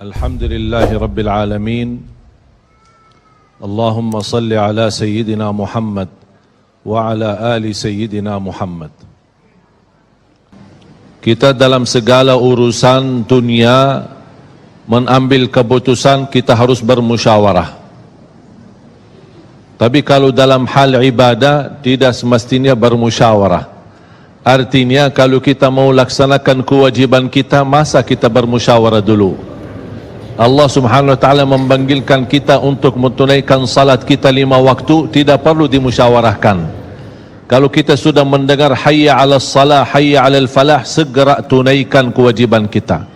Alhamdulillahi Rabbil Alamin. Allahumma salli ala Sayyidina Muhammad wa ala ali Sayyidina Muhammad. Kita dalam segala urusan dunia mengambil keputusan kita harus bermusyawarah. Tapi kalau dalam hal ibadah tidak semestinya bermusyawarah. Artinya kalau kita mau laksanakan kewajiban kita, masa kita bermusyawarah dulu? Allah Subhanahu wa taala memanggilkan kita untuk menunaikan salat kita 5 waktu, tidak perlu dimusyawarahkan. Kalau kita sudah mendengar hayya 'alas salah, hayya 'alal falah, segera tunaikan kewajiban kita.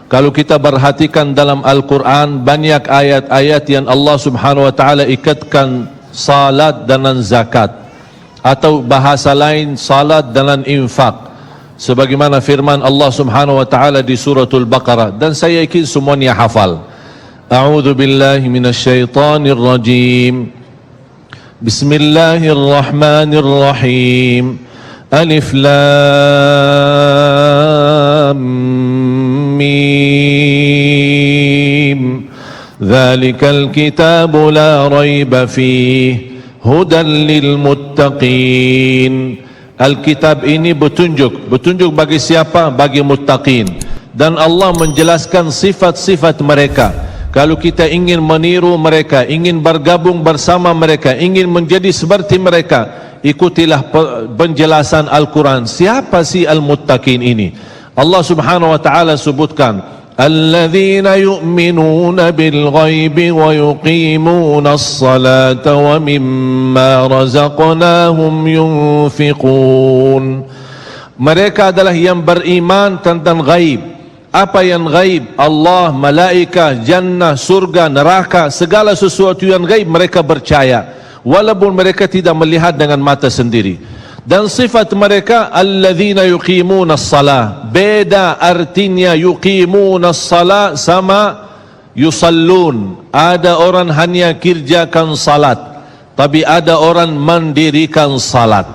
Kalau kita perhatikan dalam Al-Quran, banyak ayat-ayat yang Allah Subhanahu wa taala ikatkan salat dengan zakat, atau bahasa lain salat dengan infak, sebagaimana firman Allah Subhanahu wa taala di suratul Baqarah, dan saya yakin semuanya hafal. A'udzu billahi minasyaitonir rajim. Bismillahirrahmanirrahim. Alif lam mim. Dzalikal kitabu la raiba fihi hudan lil muttaqin. Alkitab ini petunjuk bagi siapa? Bagi muttaqin. Dan Allah menjelaskan sifat-sifat mereka. Kalau kita ingin meniru mereka, ingin bergabung bersama mereka, ingin menjadi seperti mereka, ikutilah penjelasan Al-Quran. Siapa sih al-muttaqin ini? Allah Subhanahu wa taala sebutkan, الذين يؤمنون بالغيب ويقيمون الصلاة ومما رزقناهم ينفقون. Mereka adalah yang beriman tentang gaib. Apa yang gaib? Allah, malaikat, jannah, surga, neraka, segala sesuatu yang gaib mereka percaya, walaupun mereka tidak melihat dengan mata sendiri. Dan sifat mereka alladzina yuqimuna as-salah. Beda artinya yuqimuna as-salah sama yusallun. Ada orang hanya kerjakan salat, tapi ada orang mendirikan salat.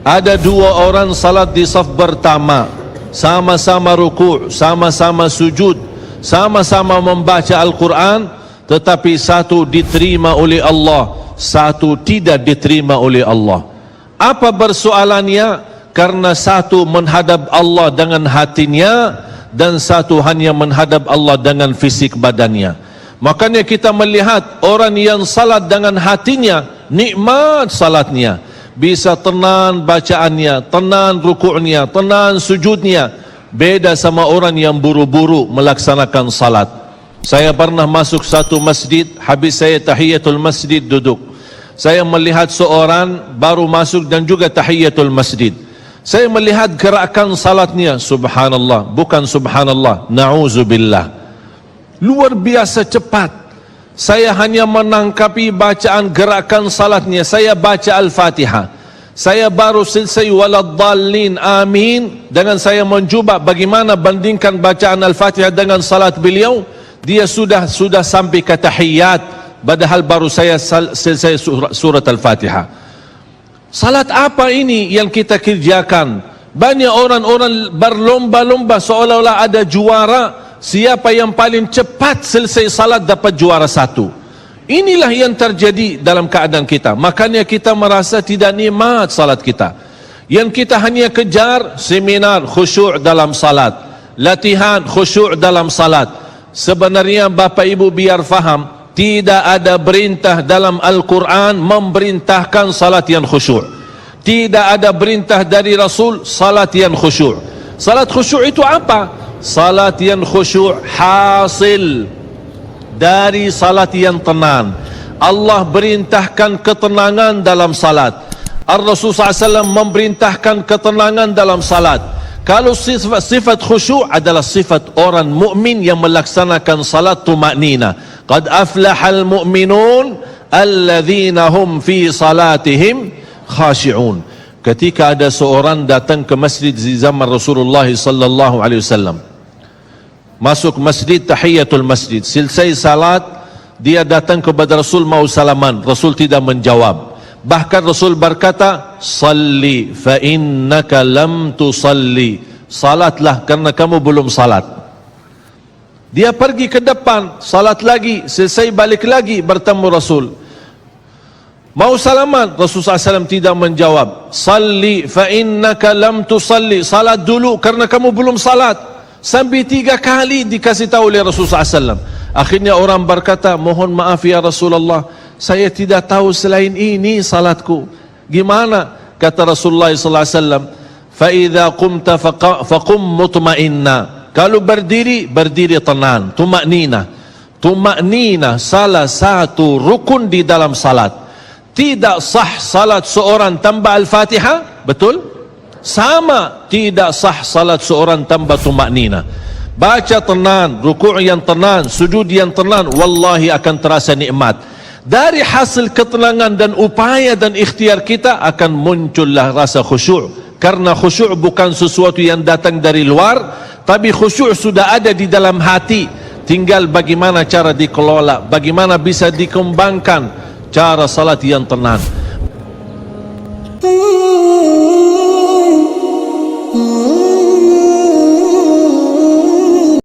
Ada 2 orang salat di saf pertama, sama-sama ruku', sama-sama sujud, sama-sama membaca Al-Quran, tetapi satu diterima oleh Allah, satu tidak diterima oleh Allah. Apa persoalannya? Karena satu menghadap Allah dengan hatinya, dan satu hanya menghadap Allah dengan fisik badannya. Makanya kita melihat orang yang salat dengan hatinya, nikmat salatnya, bisa tenang bacaannya, tenang rukuknya, tenang sujudnya. Beda sama orang yang buru-buru melaksanakan salat. Saya pernah masuk satu masjid, habis saya tahiyatul masjid duduk. Saya melihat seorang baru masuk dan juga tahiyatul masjid. Saya melihat gerakan salatnya, subhanallah, bukan subhanallah, na'udzubillah, luar biasa cepat. Saya hanya menangkapi bacaan gerakan salatnya. Saya baca Al-Fatihah, saya baru selesai waladdallin amin, dengan saya mencuba bagaimana bandingkan bacaan Al-Fatihah dengan salat beliau, dia sudah sampai ke tahiyat, padahal baru saya selesai surat Al-Fatihah. Salat apa ini yang kita kerjakan? Banyak orang-orang berlomba-lomba seolah-olah ada juara, siapa yang paling cepat selesai salat dapat juara 1. Inilah yang terjadi dalam keadaan kita. Makanya kita merasa tidak nikmat salat kita. Yang kita hanya kejar seminar khusyuk dalam salat, latihan khusyuk dalam salat. Sebenarnya Bapak Ibu biar faham, tidak ada perintah dalam Al-Quran memerintahkan salat yang khusyuk. Tidak ada perintah dari Rasul salat yang khusyuk. Salat khusyuk itu apa? Salat yang khusyuk hasil dari salat yang tenang. Allah perintahkan ketenangan dalam salat. Ar-Rasul SAW memerintahkan ketenangan dalam salat. Kalau sifat khusyuk adalah sifat orang mukmin yang melaksanakan salat tumaknina. Qad aflahal mu'minun alladzina hum fi salatihim khashi'un. Ketika ada seorang datang ke masjid di zaman Rasulullah sallallahu alaihi wasallam, masuk masjid tahiyatul masjid, selesai salat dia datang kepada Rasul mau salaman, Rasul tidak menjawab. Bahkan Rasul berkata, salli fa innaka lam tusalli, salatlah karena kamu belum salat. Dia pergi ke depan, salat lagi, selesai balik lagi bertemu Rasul. Mau salaman, Rasulullah SAW tidak menjawab. Salli fa innaka lam tusalli. Salat dulu karena kamu belum salat. Sampai 3 kali dikasih tahu oleh Rasulullah SAW. Akhirnya orang berkata, mohon maaf ya Rasulullah, saya tidak tahu selain ini salatku. Gimana? Kata Rasulullah SAW, fa idza qumta faqum mutma'inna. Kalau berdiri, berdiri tenang, tumaknina. Tumaknina salah satu rukun di dalam salat. Tidak sah salat seorang tanpa Al-Fatihah, betul? Sama tidak sah salat seorang tanpa tumaknina. Baca tenang, rukuk yang tenang, sujud yang tenang, wallahi akan terasa nikmat. Dari hasil ketenangan dan upaya dan ikhtiar kita akan muncullah rasa khusyuk. Karena khusyuk bukan sesuatu yang datang dari luar, tapi khusyuk sudah ada di dalam hati. Tinggal bagaimana cara dikelola, bagaimana bisa dikembangkan cara salat yang tenang.